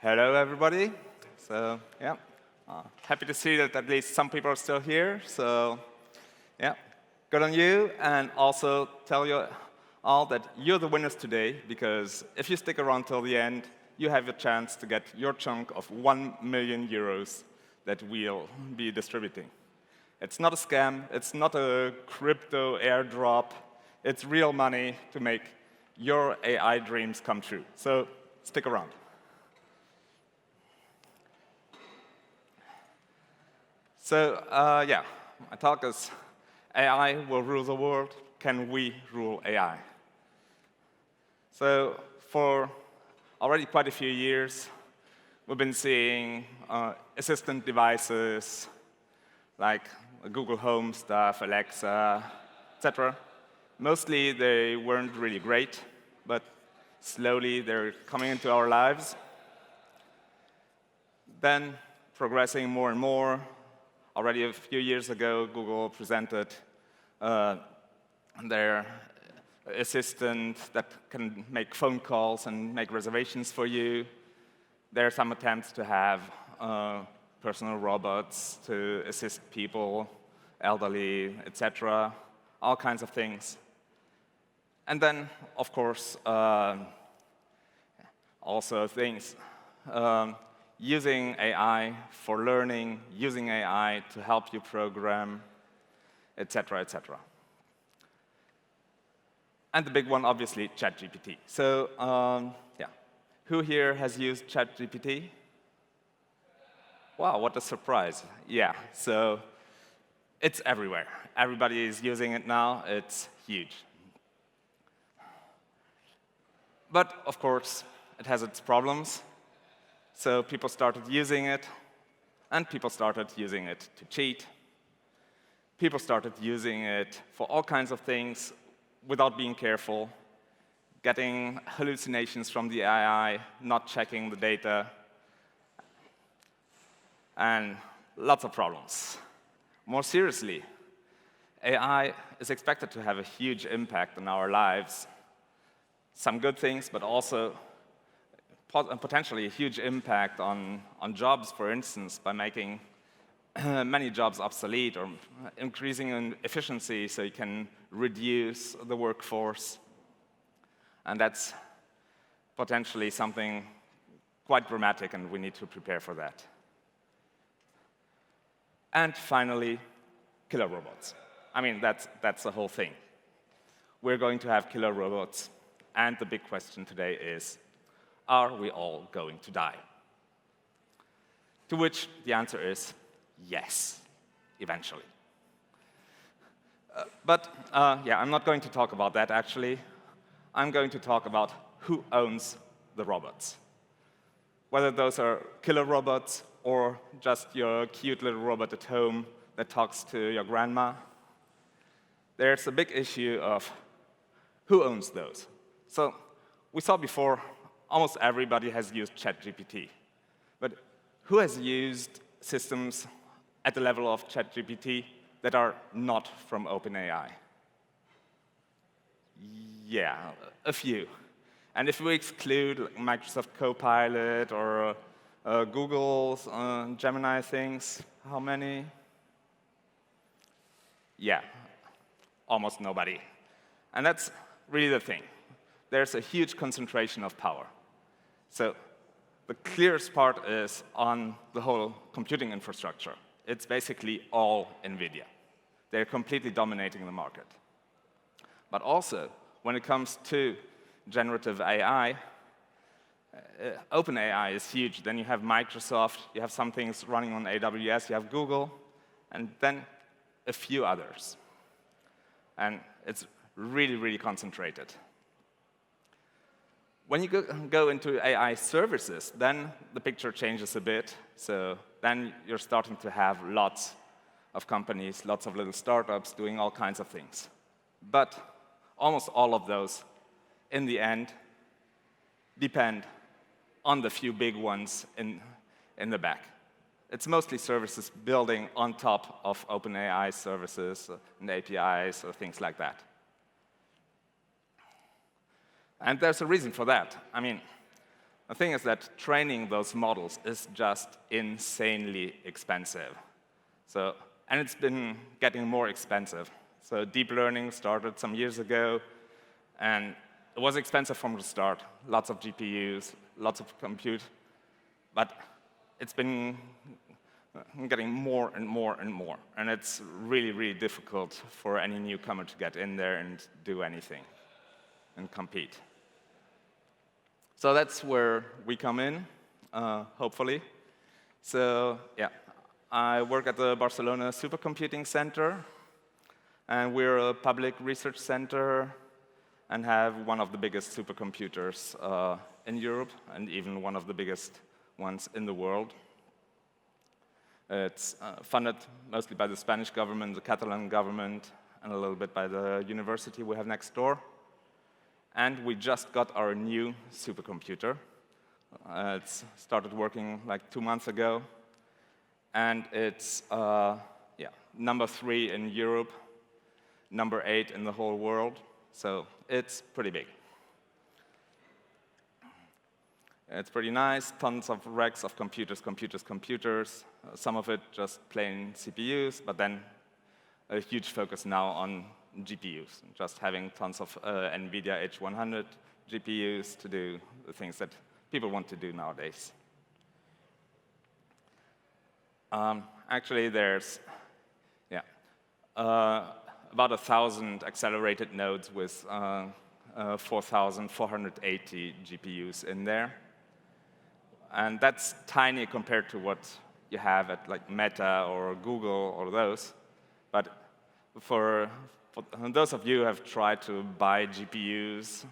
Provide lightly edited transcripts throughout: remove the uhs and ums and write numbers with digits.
Hello, everybody. So, yeah, happy to see that at least some people are still here. So, yeah, good on you. And also tell you all that you're the winners today, because if you stick around till the end, you have a chance to get your chunk of 1 million euros that we'll be distributing. It's not a scam. It's not a crypto airdrop. It's real money to make your AI dreams come true. So stick around. So, yeah, my talk is AI will rule the world. Can we rule AI? So for already quite a few years, we've been seeing assistant devices like Google Home stuff, Alexa, etc. Mostly they weren't really great, but slowly they're coming into our lives. Then progressing more and more. Already a few years ago, Google presented their assistant that can make phone calls and make reservations for you. There are some attempts to have personal robots to assist people, elderly, etc., all kinds of things. And then, of course, also things using AI for learning, using AI to help you program, etc., etc. And the big one, obviously, ChatGPT. So, yeah, who here has used ChatGPT? Wow, what a surprise. Yeah, so it's everywhere. Everybody is using it now. It's huge. But, of course, it has its problems. So people started using it, and people started using it to cheat. People started using it for all kinds of things without being careful, getting hallucinations from the AI, not checking the data, and lots of problems. More seriously, AI is expected to have a huge impact on our lives. Some good things, but also potentially a huge impact on jobs, for instance, by making many jobs obsolete or increasing in efficiency so you can reduce the workforce. And that's potentially something quite dramatic, and we need to prepare for that. And finally, killer robots. I mean, that's the whole thing. We're going to have killer robots, and the big question today is, are we all going to die? To which the answer is yes, eventually. But yeah, I'm not going to talk about that, actually. I'm going to talk about who owns the robots. Whether those are killer robots or just your cute little robot at home that talks to your grandma. There's a big issue of who owns those. So we saw before, almost everybody has used ChatGPT. But who has used systems at the level of ChatGPT that are not from OpenAI? Yeah, a few. And if we exclude like Microsoft Copilot or Google's Gemini things, how many? Yeah, almost nobody. And that's really the thing. There's a huge concentration of power. So the clearest part is on the whole computing infrastructure. It's basically all NVIDIA. They're completely dominating the market. But also, when it comes to generative AI, OpenAI is huge. Then you have Microsoft, you have some things running on AWS, you have Google, and then a few others. And it's really, really concentrated. When you go into AI services, then the picture changes a bit. So then you're starting to have lots of companies, lots of little startups doing all kinds of things. But almost all of those, in the end, depend on the few big ones in the back. It's mostly services building on top of OpenAI services and APIs or things like that. And there's a reason for that. I mean, The thing is that training those models is just insanely expensive. And it's been getting more expensive. So deep learning started some years ago, and it was expensive from the start. Lots of GPUs, lots of compute, but it's been getting more and more and more. And it's really, really difficult for any newcomer to get in there and do anything and compete. So that's where we come in, hopefully. So yeah, I work at the Barcelona Supercomputing Center, and we're a public research center and have one of the biggest supercomputers in Europe, and even one of the biggest ones in the world. It's funded mostly by the Spanish government, the Catalan government, and a little bit by the university we have next door. And we just got our new supercomputer. It's started working like 2 months ago. And it's number 3 in Europe, number 8 in the whole world. So it's pretty big. It's pretty nice, tons of racks of computers. Some of it just plain CPUs, but then a huge focus now on GPUs, just having tons of NVIDIA H100 GPUs to do the things that people want to do nowadays. Actually, there's about 1,000 accelerated nodes with 4,480 GPUs in there. And that's tiny compared to what you have at like Meta or Google or those. But for those of you who have tried to buy GPUs,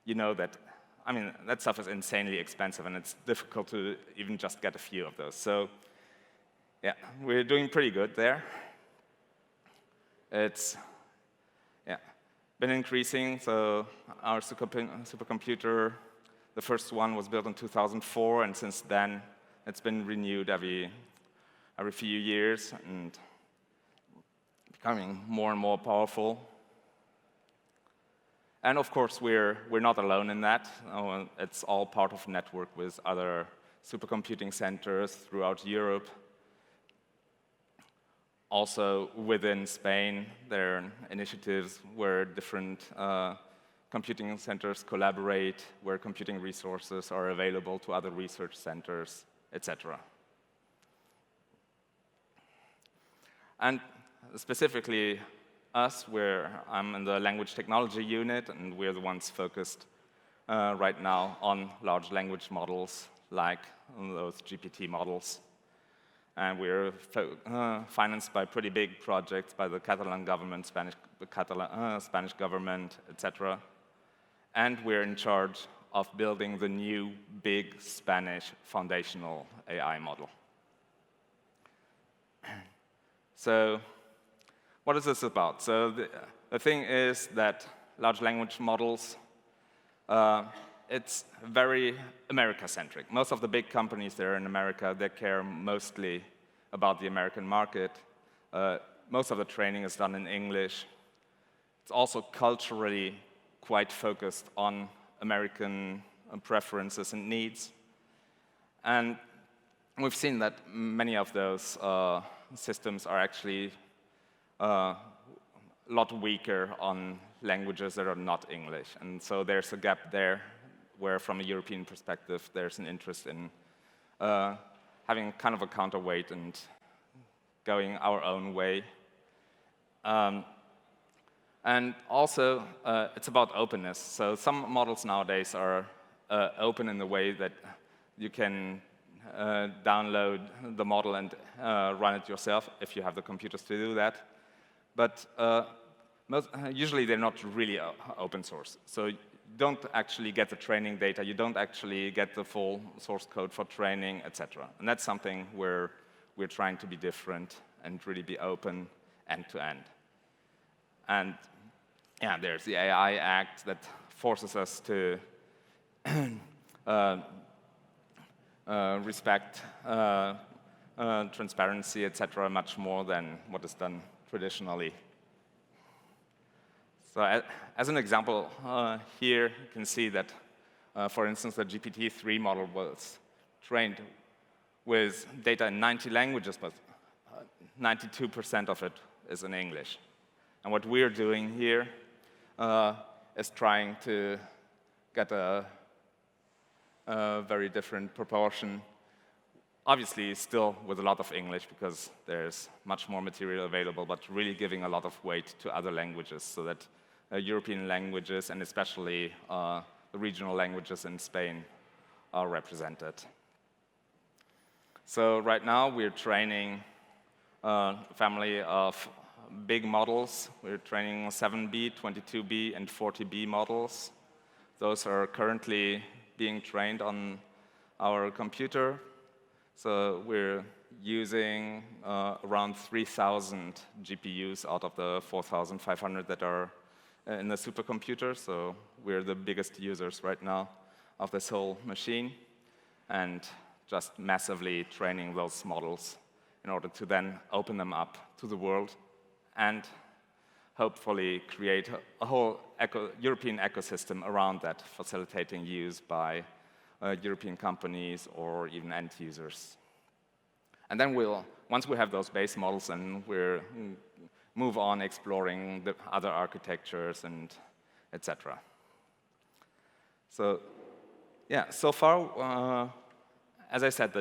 you know that, I mean, that stuff is insanely expensive, and it's difficult to even just get a few of those. So yeah, we're doing pretty good there. It's been increasing. So our supercomputer, the first one was built in 2004, and since then it's been renewed every few years and becoming more and more powerful. And of course, we're not alone in that. It's all part of a network with other supercomputing centers throughout Europe. Also, within Spain, there are initiatives where different computing centers collaborate, where computing resources are available to other research centers, etc. And specifically us, I'm in the language technology unit, and we're the ones focused right now on large language models like those GPT models. And we're financed by pretty big projects by the Catalan government, Spanish government, etc. And we're in charge of building the new big Spanish foundational AI model. So what is this about? So the thing is that large language models, it's very America-centric. Most of the big companies there in America, they care mostly about the American market. Most of the training is done in English. It's also culturally quite focused on American preferences and needs. And we've seen that many of those systems are actually a lot weaker on languages that are not English. And so there's a gap there where, from a European perspective, there's an interest in having kind of a counterweight and going our own way. And also, it's about openness. So some models nowadays are open in the way that you can download the model and run it yourself if you have the computers to do that. But usually they're not really open source. So you don't actually get the training data. You don't actually get the full source code for training, etc. And that's something where we're trying to be different and really be open end to end. And yeah, there's the AI Act that forces us to respect transparency, etc., much more than what is done traditionally. So as an example, here you can see that For instance, the GPT-3 model was trained with data in 90 languages, but 92% of it is in English. And what we're doing here is trying to get a very different proportion. Obviously, still with a lot of English, because there's much more material available, but really giving a lot of weight to other languages so that European languages, and especially the regional languages in Spain, are represented. So right now, we're training a family of big models. We're training 7B, 22B, and 40B models. Those are currently being trained on our computer. So we're using around 3,000 GPUs out of the 4,500 that are in the supercomputer. So we're the biggest users right now of this whole machine, and just massively training those models in order to then open them up to the world and hopefully create a whole European ecosystem around that, facilitating use by European companies or even end users. And then once we have those base models, then we'll move on exploring the other architectures and etc. So yeah, so far, as I said,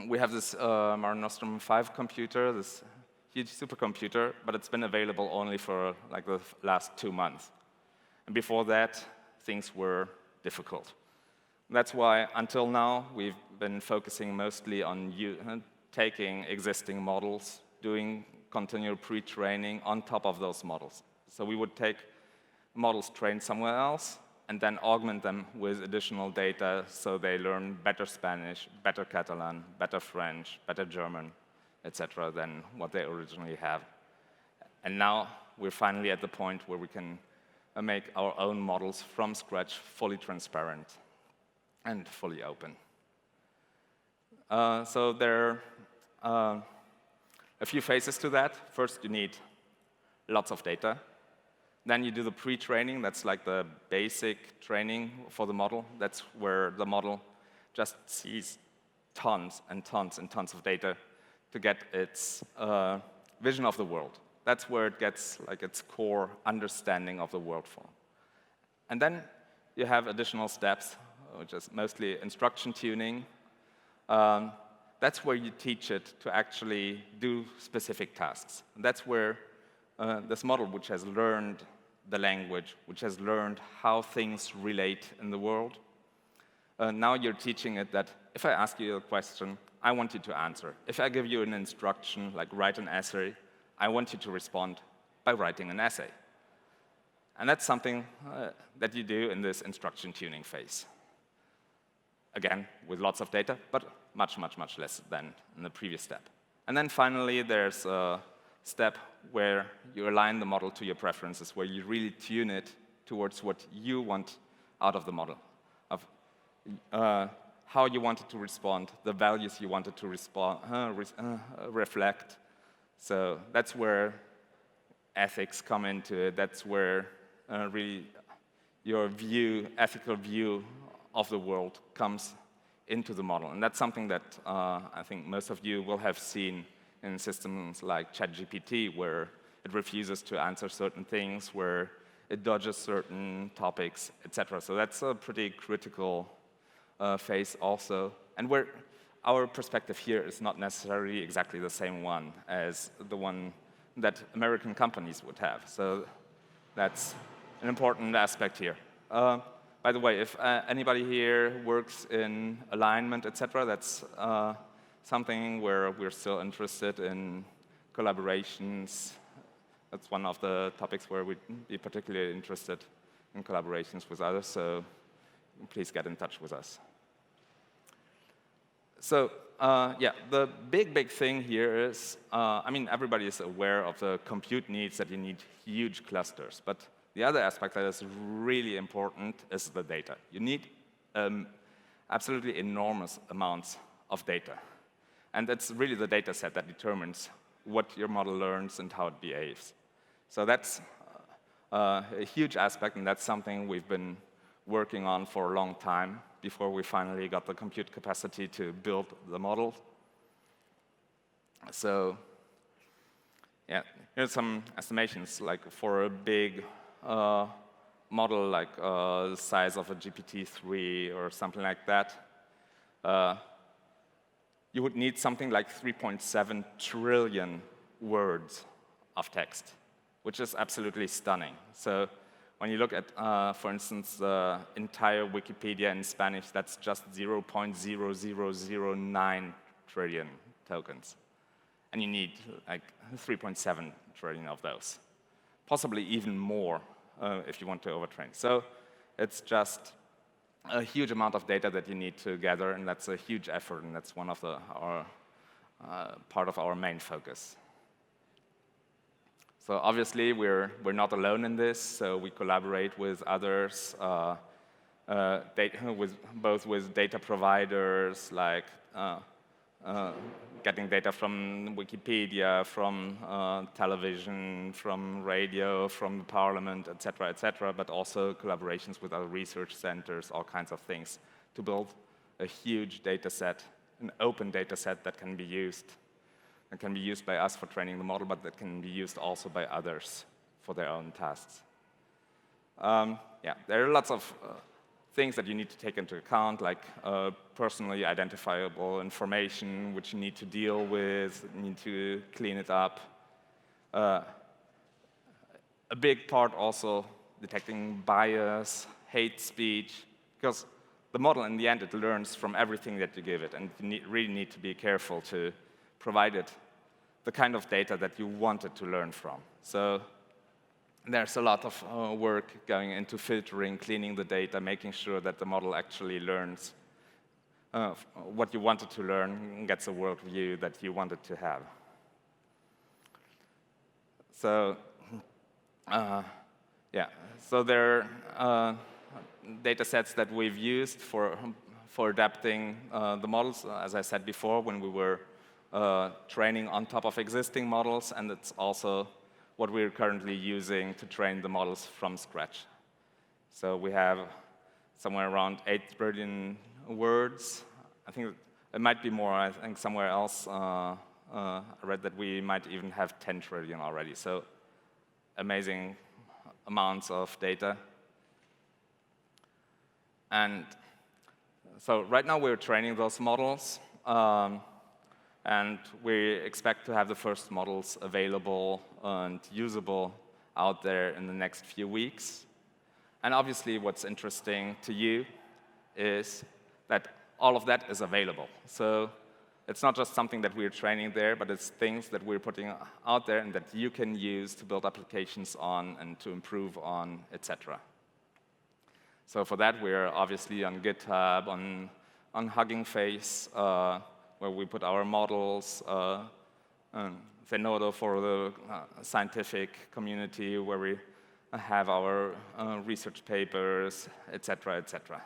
we have this Mare Nostrum 5 computer, this huge supercomputer, but it's been available only for like the last 2 months. And before that, things were difficult. That's why, until now, we've been focusing mostly on taking existing models, doing continual pre-training on top of those models. So we would take models trained somewhere else and then augment them with additional data so they learn better Spanish, better Catalan, better French, better German, etc. than what they originally have. And now we're finally at the point where we can make our own models from scratch, fully transparent and fully open. So there are a few phases to that. First, you need lots of data. Then you do the pre-training. That's like the basic training for the model. That's where the model just sees tons and tons and tons of data to get its vision of the world. That's where it gets like its core understanding of the world from. And then you have additional steps, which is mostly instruction tuning. That's where you teach it to actually do specific tasks. And that's where this model, which has learned the language, which has learned how things relate in the world, now you're teaching it that if I ask you a question, I want you to answer. If I give you an instruction, like write an essay, I want you to respond by writing an essay. And that's something that you do in this instruction tuning phase. Again, with lots of data, but much, much, much less than in the previous step. And then finally, there's a step where you align the model to your preferences, where you really tune it towards what you want out of the model, of how you want it to respond, the values you want it to reflect. So that's where ethics come into it. That's where really your ethical view of the world comes into the model. And that's something that I think most of you will have seen in systems like ChatGPT, where it refuses to answer certain things, where it dodges certain topics, etc. So that's a pretty critical phase also. And where our perspective here is not necessarily exactly the same one as the one that American companies would have. So that's an important aspect here. By the way, if anybody here works in alignment, etc., that's something where we're still interested in collaborations. That's one of the topics where we'd be particularly interested in collaborations with others, so please get in touch with us. So yeah, the big thing here is, I mean, everybody is aware of the compute needs that you need huge clusters, but the other aspect that is really important is the data. You need absolutely enormous amounts of data. And it's really the data set that determines what your model learns and how it behaves. So that's a huge aspect, and that's something we've been working on for a long time before we finally got the compute capacity to build the model. So yeah, here's some estimations. Like for a big model like the size of a GPT-3 or something like that, you would need something like 3.7 trillion words of text, which is absolutely stunning. So when you look at, for instance, the entire Wikipedia in Spanish, that's just 0.0009 trillion tokens. And you need like 3.7 trillion of those, possibly even more if you want to overtrain. So it's just a huge amount of data that you need to gather, and that's a huge effort, and that's one of our part of our main focus. So obviously, we're not alone in this. So we collaborate with others, both with data providers, like getting data from Wikipedia, from television, from radio, from the parliament, et cetera, but also collaborations with other research centers, all kinds of things, to build a huge data set, an open data set that can be used. It can be used by us for training the model, but that can be used also by others for their own tasks. Yeah, there are lots of things that you need to take into account, like personally identifiable information, which you need to deal with, you need to clean it up. A big part also detecting bias, hate speech, because the model, in the end, it learns from everything that you give it, and you really need to be careful to provide it the kind of data that you want it to learn from. So there's a lot of work going into filtering, cleaning the data, making sure that the model actually learns what you want it to learn and gets a worldview that you want it to have. So, yeah, so there are data sets that we've used for adapting the models, as I said before, when we were training on top of existing models, and it's also what we're currently using to train the models from scratch. So we have somewhere around 8 billion words. I think it might be more. I think somewhere else I read that we might even have 10 trillion already. So amazing amounts of data. And so right now we're training those models. And we expect to have the first models available and usable out there in the next few weeks. And obviously, what's interesting to you is that all of that is available. So it's not just something that we're training there, but it's things that we're putting out there and that you can use to build applications on and to improve on, etc. So for that, we're obviously on GitHub, on Hugging Face, where we put our models, Zenodo for the scientific community, where we have our research papers, et cetera, et cetera.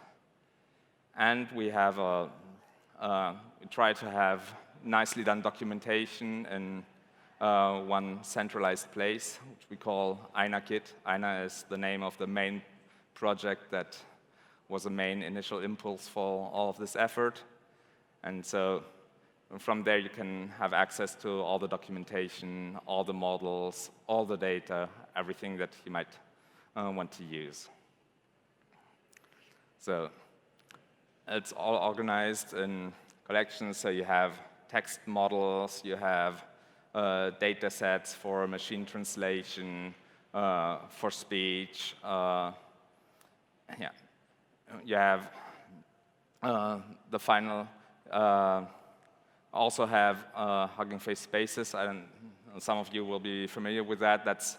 And we have we try to have nicely done documentation in one centralized place, which we call INAKit. INA is the name of the main project that was the main initial impulse for all of this effort. And so from there, you can have access to all the documentation, all the models, all the data, everything that you might want to use. So it's all organized in collections. So you have text models, you have data sets for machine translation, for speech. Yeah, you have the final. Also have Hugging Face spaces. Some of you will be familiar with that. That's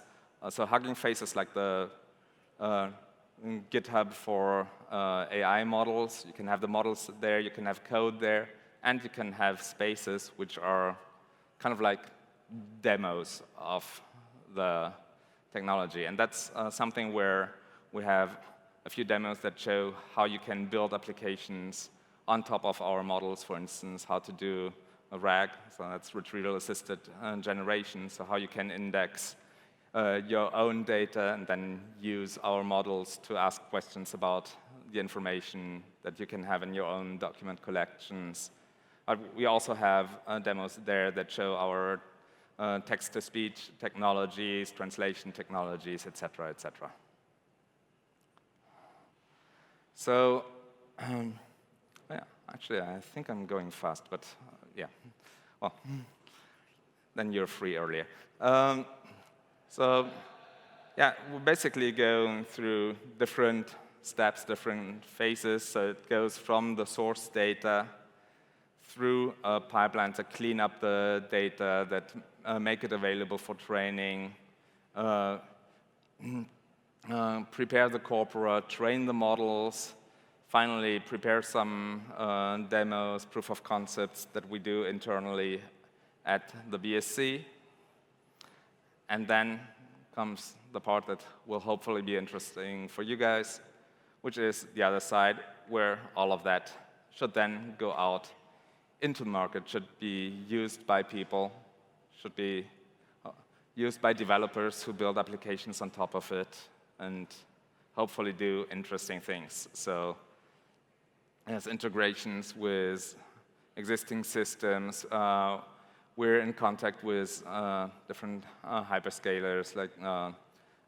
so Hugging Face is like the GitHub for AI models. You can have the models there, you can have code there, and you can have spaces which are kind of like demos of the technology. And that's something where we have a few demos that show how you can build applications on top of our models, for instance, how to do a RAG, so that's retrieval-assisted generation, so how you can index your own data and then use our models to ask questions about the information that you can have in your own document collections. We also have demos there that show our text-to-speech technologies, translation technologies, et cetera, et cetera. So, yeah, actually, I think I'm going fast, but yeah. Well, then you're free earlier. So, yeah, we're basically going through different steps, different phases. So it goes from the source data through a pipeline to clean up the data, that make it available for training, prepare the corpora, train the models, finally prepare some demos, proof of concepts that we do internally at the BSC. And then comes the part that will hopefully be interesting for you guys, which is the other side, where all of that should then go out into the market, should be used by people, should be used by developers who build applications on top of it, and hopefully do interesting things. So as integrations with existing systems, we're in contact with different hyperscalers, like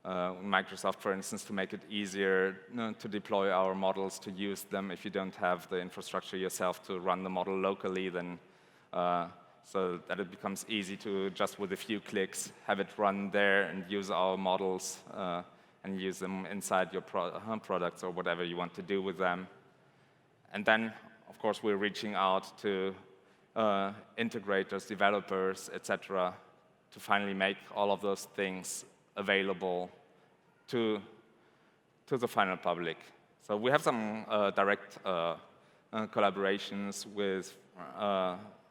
Microsoft, for instance, to make it easier to deploy our models, to use them if you don't have the infrastructure yourself to run the model locally, then so that it becomes easy to just with a few clicks have it run there and use our models and use them inside your products or whatever you want to do with them. And then, of course, we're reaching out to integrators, developers, etc., to finally make all of those things available to the final public. So we have some direct collaborations with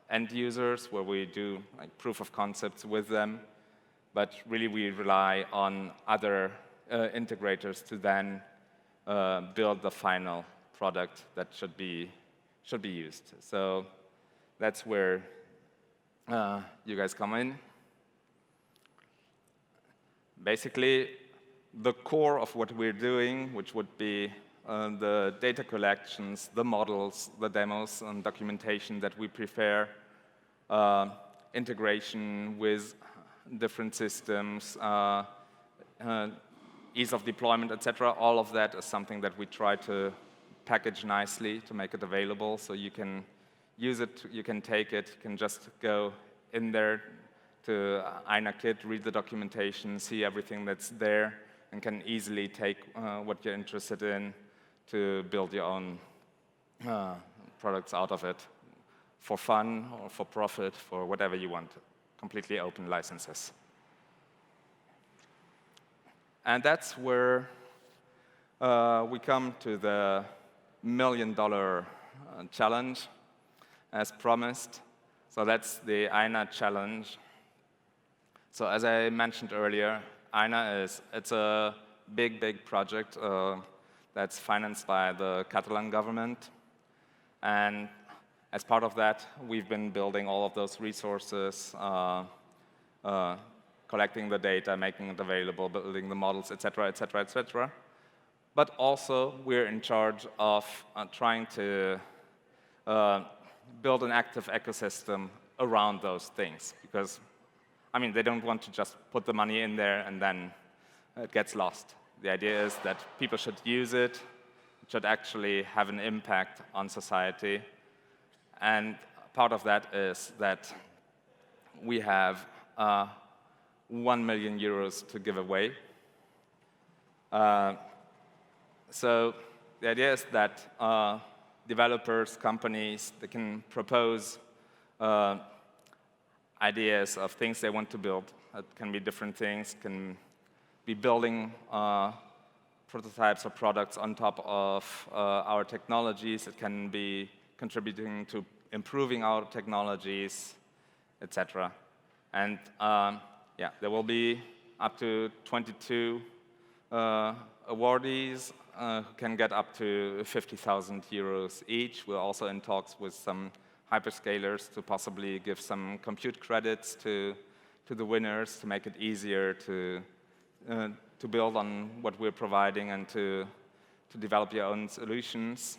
end users where we do like proof of concepts with them, but really we rely on other integrators to then build the final product that should be used. So that's where you guys come in. Basically, the core of what we're doing, which would be the data collections, the models, the demos, and documentation that we prepare, integration with different systems, ease of deployment, etc. All of that is something that we try to package nicely to make it available, so you can use it, you can take it, you can just go in there to INAKit, read the documentation, see everything that's there, and can easily take what you're interested in to build your own products out of it for fun or for profit, for whatever you want. Completely open licenses. And that's where we come to the $1 million challenge, as promised. So that's the INA challenge. So as I mentioned earlier, INA it's a big project that's financed by the Catalan government. And as part of that, we've been building all of those resources, collecting the data, making it available, building the models, et cetera, et cetera, et cetera. But also, we're in charge of trying to build an active ecosystem around those things. Because, I mean, they don't want to just put the money in there and then it gets lost. The idea is that people should use it, it should actually have an impact on society. And part of that is that we have 1 million euros to give away. So the idea is that developers, companies, they can propose ideas of things they want to build. It can be different things, can be building prototypes or products on top of our technologies. It can be contributing to improving our technologies, etc. And yeah, there will be up to 22 awardees who can get up to 50,000 euros each. We're also in talks with some hyperscalers to possibly give some compute credits to the winners to make it easier to build on what we're providing and to to develop your own solutions.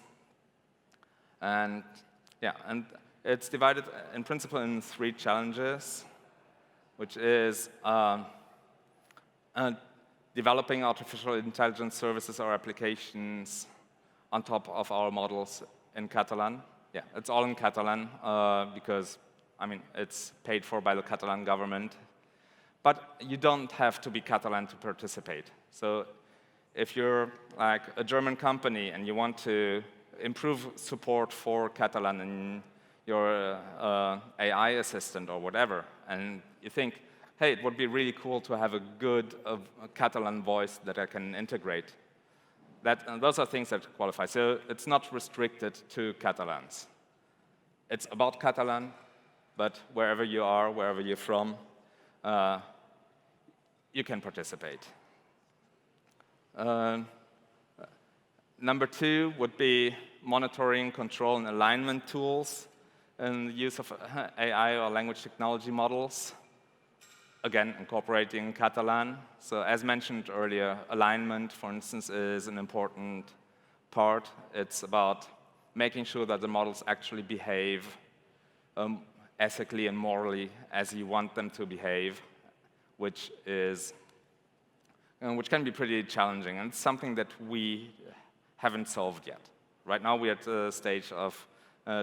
And yeah, and it's divided in principle in 3 challenges, which is developing artificial intelligence services or applications on top of our models in Catalan. Yeah, it's all in Catalan because, I mean, it's paid for by the Catalan government. But you don't have to be Catalan to participate. So if you're like a German company and you want to improve support for Catalan in your AI assistant or whatever, and you think, hey, it would be really cool to have a good Catalan voice that I can integrate, those are things that qualify. So it's not restricted to Catalans. It's about Catalan, but wherever you are, wherever you're from, you can participate. Number 2 would be monitoring, control, and alignment tools and the use of AI or language technology models. Again, incorporating Catalan. So as mentioned earlier, alignment, for instance, is an important part. It's about making sure that the models actually behave ethically and morally as you want them to behave, which can be pretty challenging, and it's something that we haven't solved yet. Right now, we're at the stage of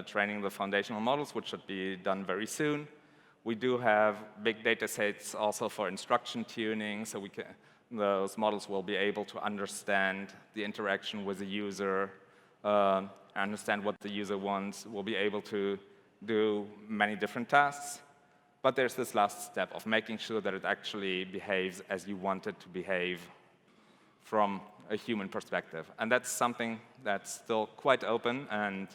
training the foundational models, which should be done very soon. We do have big data sets also for instruction tuning, so those models will be able to understand the interaction with the user, understand what the user wants, will be able to do many different tasks. But there's this last step of making sure that it actually behaves as you want it to behave from a human perspective. And that's something that's still quite open, and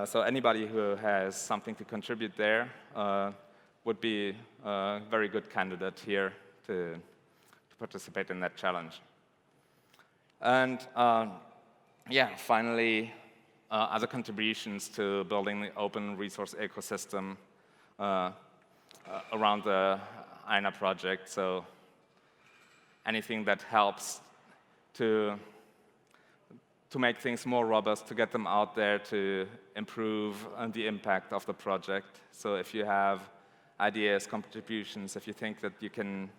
so anybody who has something to contribute there would be a very good candidate here to participate in that challenge. And yeah, finally, other contributions to building the open resource ecosystem around the INA project. So anything that helps to make things more robust, to get them out there, to improve the impact of the project. So if you have ideas, contributions, if you think that you can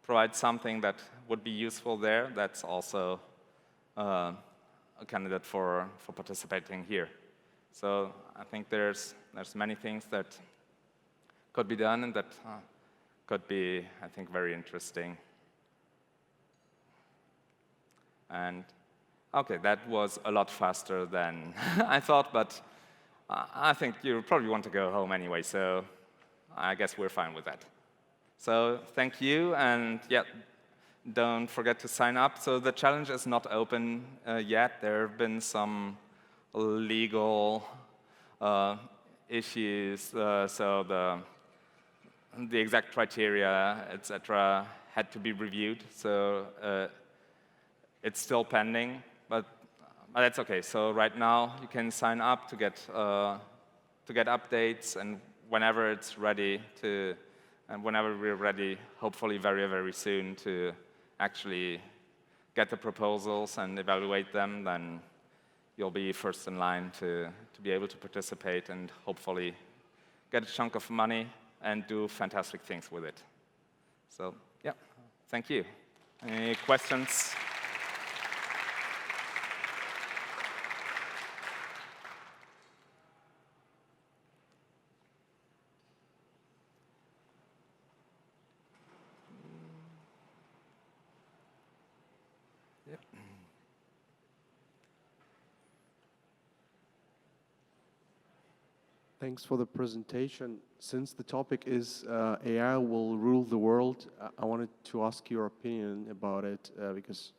provide something that would be useful there, that's also a candidate for participating here. So I think there's many things that could be done and that could be, I think, very interesting. And OK, that was a lot faster than I thought, but I think you probably want to go home anyway, so I guess we're fine with that. So thank you, and yeah, don't forget to sign up. So the challenge is not open yet. There have been some legal issues, so the exact criteria, etc., had to be reviewed. So it's still pending, but that's OK. So right now, you can sign up to get updates, and whenever it's ready and whenever we're ready, hopefully very, very soon, to actually get the proposals and evaluate them, then you'll be first in line to be able to participate and hopefully get a chunk of money and do fantastic things with it. So yeah, thank you. Any questions? Thanks for the presentation. Since the topic is AI will rule the world, I wanted to ask your opinion about it because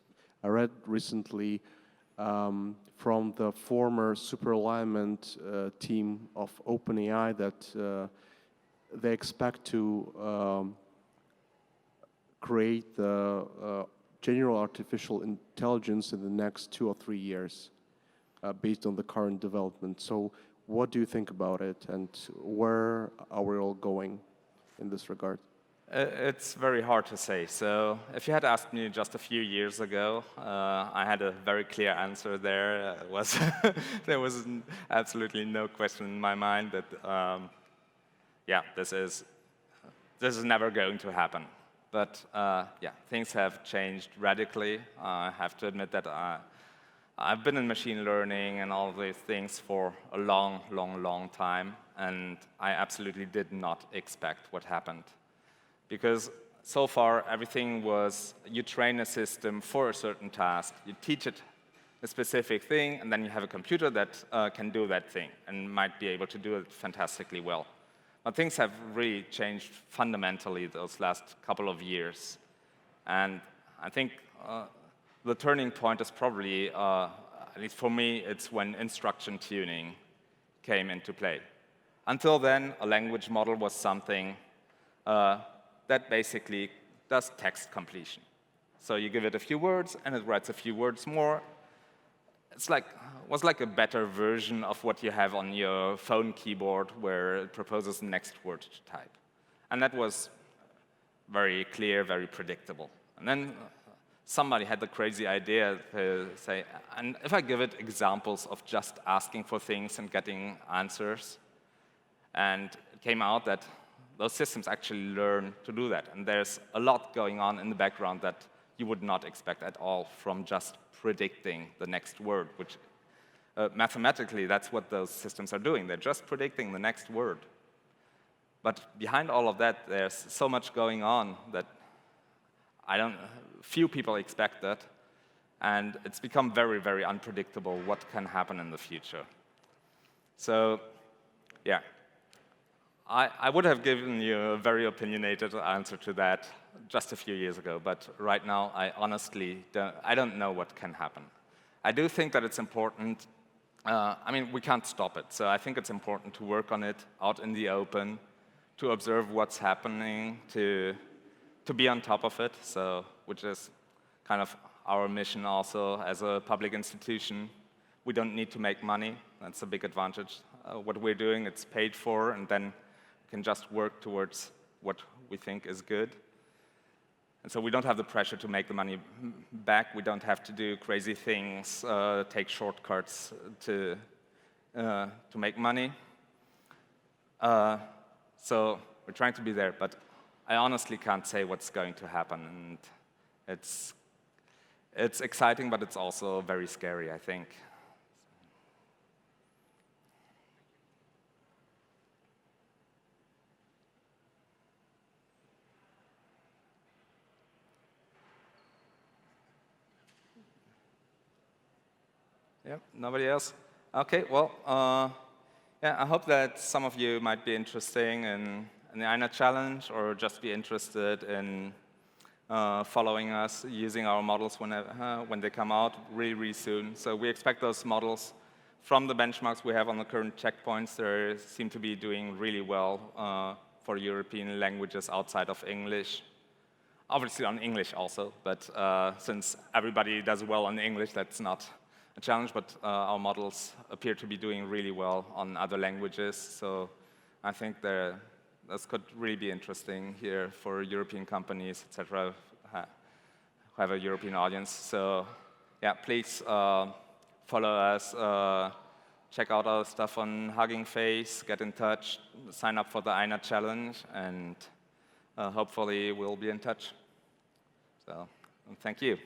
I read recently from the former super alignment team of OpenAI that they expect to create the general artificial intelligence in the next 2 or 3 years based on the current development. So what do you think about it, and where are we all going in this regard? It's very hard to say. So if you had asked me just a few years ago, I had a very clear answer there. There was absolutely no question in my mind that, yeah, this is never going to happen. But yeah, things have changed radically. I have to admit that I've been in machine learning and all of these things for a long, long, long time, and I absolutely did not expect what happened. Because so far, everything was, you train a system for a certain task, you teach it a specific thing, and then you have a computer that can do that thing and might be able to do it fantastically well. But things have really changed fundamentally those last couple of years. And I think the turning point is probably, at least for me, it's when instruction tuning came into play. Until then, a language model was something that basically does text completion. So you give it a few words, and it writes a few words more. Was like a better version of what you have on your phone keyboard, where it proposes the next word to type. And that was very clear, very predictable. And then somebody had the crazy idea to say, and if I give it examples of just asking for things and getting answers, and it came out that those systems actually learn to do that. And there's a lot going on in the background that you would not expect at all from just predicting the next word, which mathematically, that's what those systems are doing. They're just predicting the next word. But behind all of that, there's so much going on that few people expect that. And it's become very, very unpredictable what can happen in the future. So, yeah. I would have given you a very opinionated answer to that just a few years ago, but right now I honestly don't know what can happen. I do think that it's important. I mean, we can't stop it, so I think it's important to work on it out in the open, to observe what's happening, to be on top of it, so which is kind of our mission also as a public institution. We don't need to make money. That's a big advantage. What we're doing, it's paid for, and then can just work towards what we think is good. And so we don't have the pressure to make the money back. We don't have to do crazy things, take shortcuts to make money. So we're trying to be there, but I honestly can't say what's going to happen. And it's exciting, but it's also very scary, I think. Yep, nobody else? Okay, well, yeah, I hope that some of you might be interested in the EINA challenge or just be interested in following us, using our models when they come out really, really soon. So we expect those models from the benchmarks we have on the current checkpoints. They seem to be doing really well for European languages outside of English. Obviously on English also, but since everybody does well on English, that's not a challenge, but our models appear to be doing really well on other languages. So I think this could really be interesting here for European companies, et cetera, who have a European audience. So yeah, please follow us, check out our stuff on Hugging Face, get in touch, sign up for the EINA challenge, and hopefully we'll be in touch. So thank you.